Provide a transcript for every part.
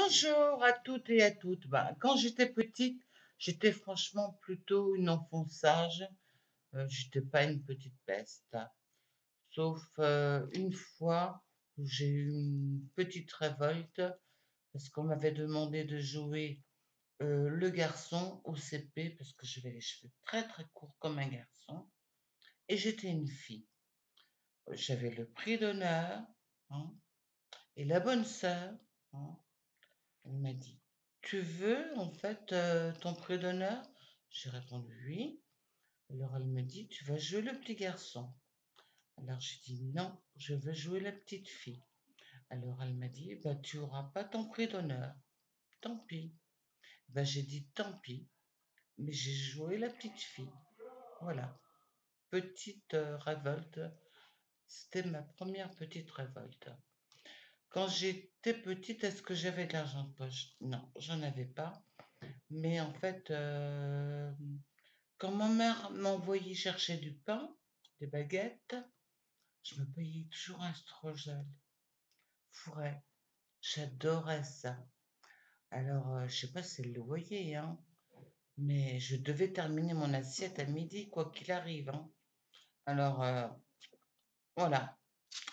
Bonjour à toutes et à toutes. Ben, quand j'étais petite, j'étais franchement plutôt une enfant sage. J'étais pas une petite peste. Sauf une fois où j'ai eu une petite révolte parce qu'on m'avait demandé de jouer le garçon au CP parce que j'avais les cheveux très très courts comme un garçon et j'étais une fille. J'avais le prix d'honneur, hein, et la bonne sœur, hein, elle m'a dit, tu veux en fait ton prix d'honneur? J'ai répondu oui. Alors elle me dit, tu vas jouer le petit garçon. Alors j'ai dit non, je veux jouer la petite fille. Alors elle m'a dit, bah, tu n'auras pas ton prix d'honneur. Tant pis. Bah, j'ai dit tant pis, mais j'ai joué la petite fille. Voilà. Petite révolte. C'était ma première petite révolte. Quand j'étais petite, est-ce que j'avais de l'argent de poche? Non, j'en avais pas. Mais en fait, quand ma mère m'envoyait chercher du pain, des baguettes, je me payais toujours un strogel fourré. J'adorais ça. Alors, je sais pas si elle le voyait, hein, mais je devais terminer mon assiette à midi, quoi qu'il arrive, hein. Alors, voilà.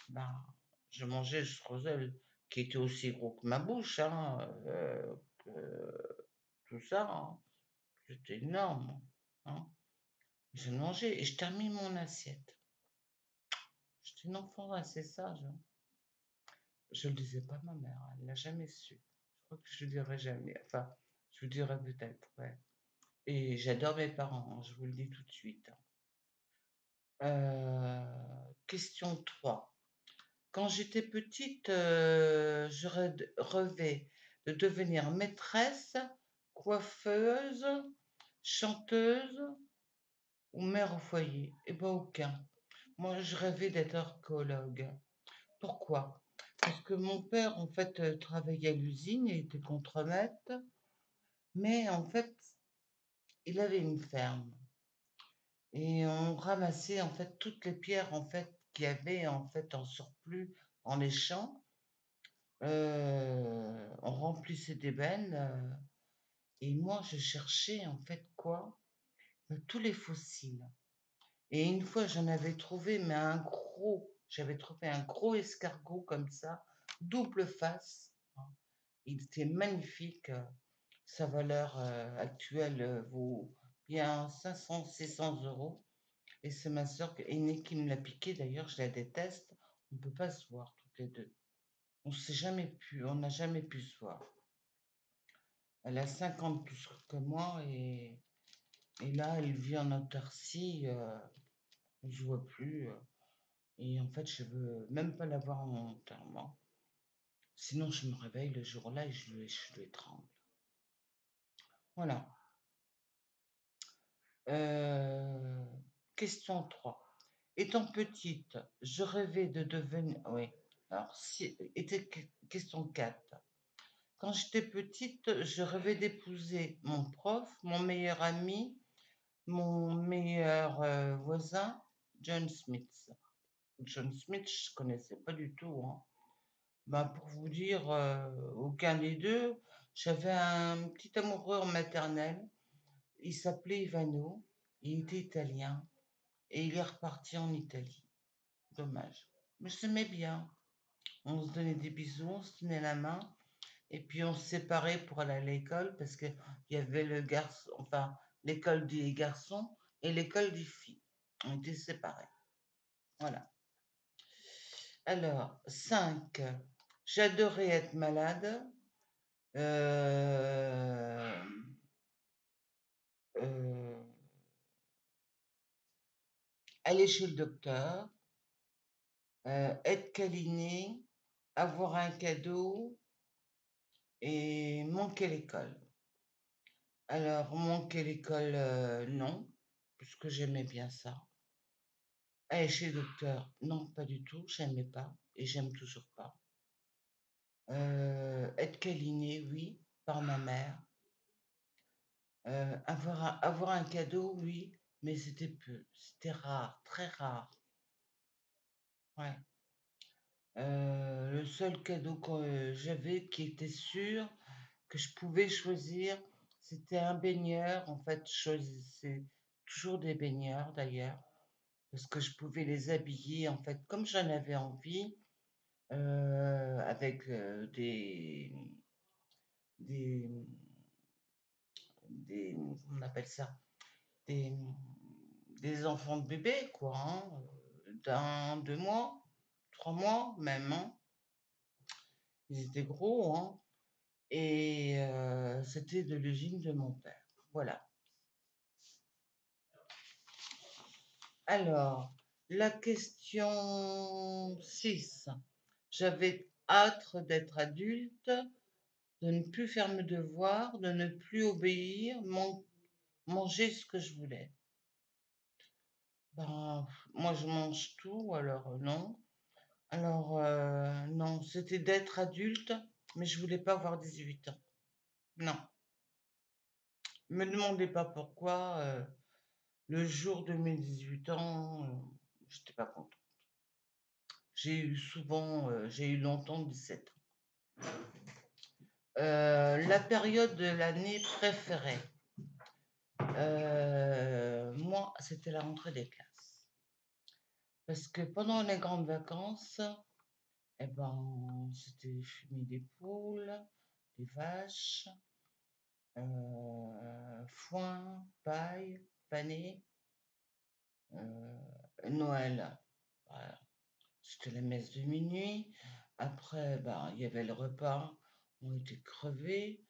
Ben, je mangeais le strogel qui était aussi gros que ma bouche, hein, tout ça, hein. C'était énorme, hein. Je mangeais et je termine mon assiette. J'étais une enfant assez sage, hein. Je le disais pas à ma mère, elle l'a jamais su. Je crois que je le dirai jamais. Enfin, je le dirai peut-être, ouais. Et j'adore mes parents, hein, je vous le dis tout de suite, hein. Question 3. Quand j'étais petite, je rêvais de devenir maîtresse, coiffeuse, chanteuse ou mère au foyer. Eh ben aucun. Moi, je rêvais d'être archéologue. Pourquoi? Parce que mon père, en fait, travaillait à l'usine, il était contremaître, mais en fait, il avait une ferme. Et on ramassait, en fait, toutes les pierres, en fait, qu'il y avait, en fait, en surplus dans les champs. On remplissait des bennes. Et moi, je cherchais, en fait, quoi? Tous les fossiles. Et une fois, j'en avais trouvé, mais j'avais trouvé un gros escargot comme ça, double face, hein. Il était magnifique. Sa valeur actuelle vaut bien 500, 600 euros. Et c'est ma soeur aînée qui me l'a piqué. D'ailleurs, je la déteste. On ne peut pas se voir toutes les deux. On n'a jamais pu se voir. Elle a 50 plus que moi et là, elle vit en autarcie. On ne se voit plus. Et en fait, je veux même pas la voir en mon enterrement. Sinon, je me réveille le jour-là et je lui étrangle. Voilà. Euh, Question 3. Étant petite, je rêvais de devenir. Oui. Alors, question 4. Quand j'étais petite, je rêvais d'épouser mon prof, mon meilleur ami, mon meilleur voisin, John Smith. John Smith, je connaissais pas du tout, hein. Ben, pour vous dire, aucun des deux. J'avais un petit amoureux en maternelle. Il s'appelait Ivano. Il était italien. Et il est reparti en Italie. Dommage. Mais je l'aimais bien. On se donnait des bisous, on se tenait la main. Et puis on se séparait pour aller à l'école parce qu'il y avait le garçon, enfin, l'école des garçons et l'école des filles. On était séparés. Voilà. Alors, 5. J'adorais être malade. Euh, euh, Aller chez le docteur, être câliné, avoir un cadeau et manquer l'école. Alors, manquer l'école, non, puisque j'aimais bien ça. Aller chez le docteur, non, pas du tout, j'aimais pas et j'aime toujours pas. Être câliné, oui, par ma mère. Avoir un cadeau, oui, mais c'était peu, c'était rare, très rare. Ouais. Le seul cadeau que j'avais qui était sûr, que je pouvais choisir, c'était un baigneur. En fait, je choisissais toujours des baigneurs d'ailleurs, parce que je pouvais les habiller, en fait, comme j'en avais envie, avec des, on appelle ça, des, des enfants de bébé, quoi, hein, d'un, 2 mois, 3 mois même, hein. Ils étaient gros, hein. Et c'était de l'usine de mon père. Voilà. Alors, la question 6. J'avais hâte d'être adulte, de ne plus faire mes devoirs, de ne plus obéir, manger ce que je voulais. Ben, moi, je mange tout, alors non. Alors, non, c'était d'être adulte, mais je voulais pas avoir 18 ans. Non. Me demandez pas pourquoi. Le jour de mes 18 ans, j'étais pas contente. J'ai eu longtemps 17 ans. La période de l'année préférée, moi, c'était la rentrée des classes. Parce que pendant les grandes vacances, eh ben, c'était fumer des poules, des vaches, foin, paille, pané, Noël. Voilà. C'était la messe de minuit. Après, ben, il y avait le repas. On était crevés.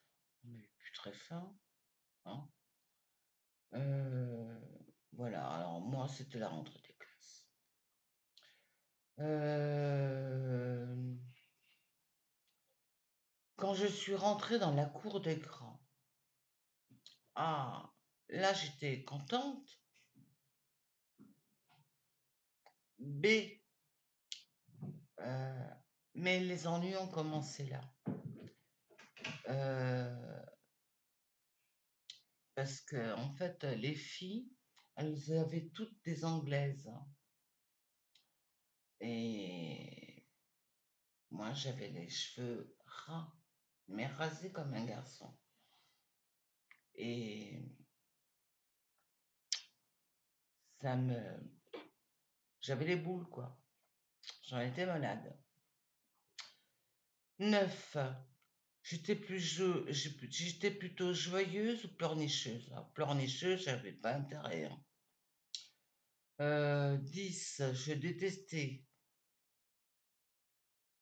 On n'avait plus très faim. Hein. Euh, voilà. Alors, moi, c'était la rentrée des classes. Quand je suis rentrée dans la cour des grands, ah, là, j'étais contente. B, euh, mais les ennuis ont commencé là. Euh, Parce que, en fait, les filles, elles avaient toutes des anglaises. Et moi, j'avais les cheveux ras, mais rasés comme un garçon. Et ça me... J'avais les boules, quoi. J'en étais malade. 9. J'étais plutôt joyeuse ou pleurnicheuse. Alors, pleurnicheuse, j'avais pas intérêt. 10. Je détestais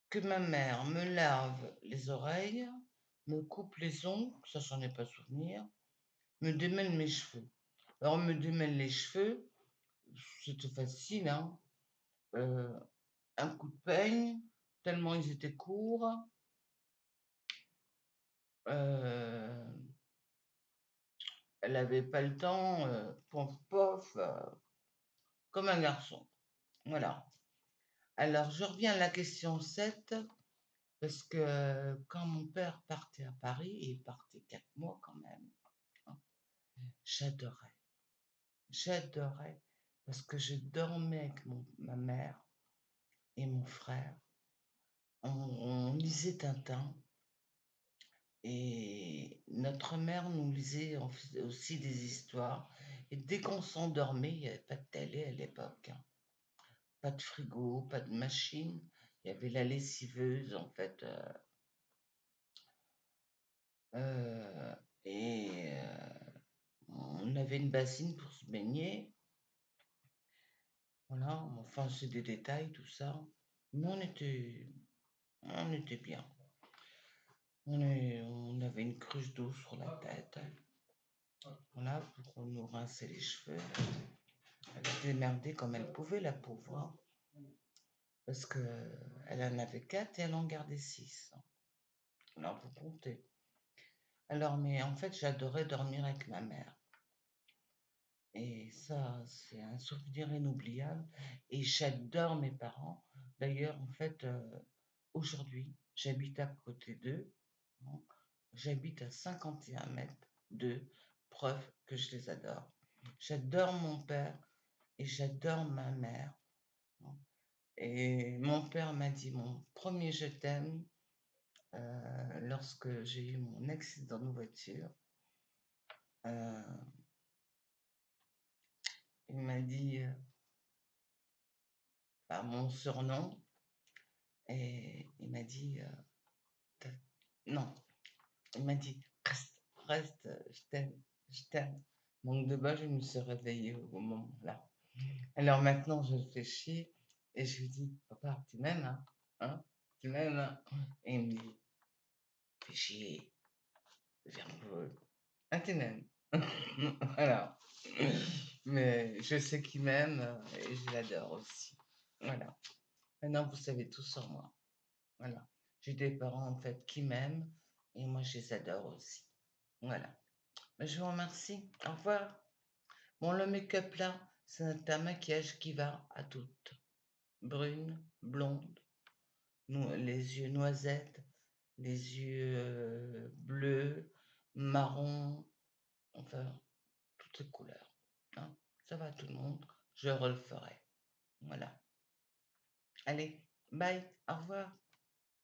que ma mère me lave les oreilles, me coupe les ongles, ça j'en ai pas souvenir, me démêle mes cheveux. Alors, me démêle les cheveux, c'était facile, hein. Euh, un coup de peigne, tellement ils étaient courts. Euh, Elle n'avait pas le temps, pof, pof, comme un garçon. Voilà. Alors, je reviens à la question 7, parce que quand mon père partait à Paris, et il partait 4 mois quand même, hein, j'adorais. J'adorais, parce que je dormais avec ma mère et mon frère. On lisait Tintin. Et notre mère nous lisait aussi des histoires. Et dès qu'on s'endormait, il n'y avait pas de télé à l'époque, hein. Pas de frigo, pas de machine. Il y avait la lessiveuse, en fait. Euh, et on avait une bassine pour se baigner. Voilà, enfin, c'est des détails, tout ça. Mais on était bien. On avait une cruche d'eau sur la tête. Voilà, pour nous rincer les cheveux. Elle se démerdait comme elle pouvait, la pauvre, hein, parce que elle en avait 4 et elle en gardait 6. Alors, vous comptez. Alors, mais en fait, j'adorais dormir avec ma mère. Et ça, c'est un souvenir inoubliable. Et j'adore mes parents. D'ailleurs, en fait, aujourd'hui, j'habite à côté d'eux, hein. J'habite à 51 mètres d'eux. Preuve que je les adore. J'adore mon père et j'adore ma mère, hein. Et mon père m'a dit mon premier je t'aime lorsque j'ai eu mon accident de voiture. Euh, il m'a dit mon surnom et il m'a dit non, il m'a dit reste, je t'aime, je t'aime. Donc de bas, je me suis réveillée au moment-là. Alors maintenant, je le fais chier et je lui dis, papa, tu m'aimes, hein? Hein? Tu m'aimes, hein? Et il me dit, fais chier, viens jouer. Ah, tu m'aimes. Voilà. Mais je sais qu'il m'aime et je l'adore aussi. Voilà. Maintenant, vous savez tout sur moi. Voilà. J'ai des parents, en fait, qui m'aiment et moi, je les adore aussi. Voilà. Mais je vous remercie. Au revoir. Bon, le make-up là, c'est un maquillage qui va à toutes. Brune, blonde, les yeux noisettes, les yeux bleus, marron, enfin, toutes les couleurs. Hein. Ça va à tout le monde. Je referai. Voilà. Allez, bye, au revoir.